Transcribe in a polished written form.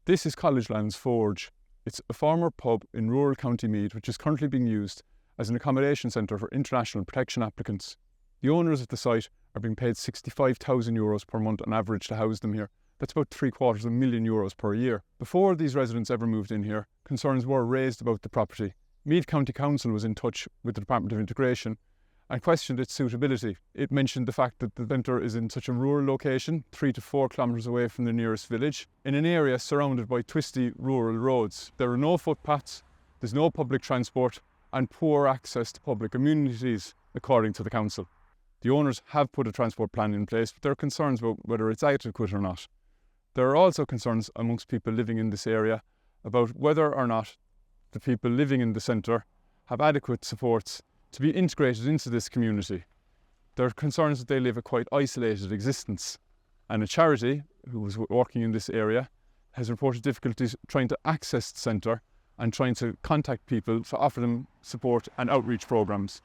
This is Collegelands Forge. It's a former pub in rural County Meath which is currently being used as an accommodation centre for international protection applicants. The owners of the site are being paid €65,000 per month on average to house them here. That's about €750,000 per year. Before these residents ever moved in here, concerns were raised about the property. Meath County Council was in touch with the Department of Integration and questioned its suitability. It mentioned the fact that the centre is in such a rural location, 3 to 4 kilometres away from the nearest village, in an area surrounded by twisty rural roads. There are no footpaths, there's no public transport, and poor access to public amenities, according to the council. The owners have put a transport plan in place, but there are concerns about whether it's adequate or not. There are also concerns amongst people living in this area about whether or not the people living in the centre have adequate supports to be integrated into this community. There are concerns that they live a quite isolated existence, and a charity who was working in this area has reported difficulties trying to access the centre and trying to contact people to offer them support and outreach programmes.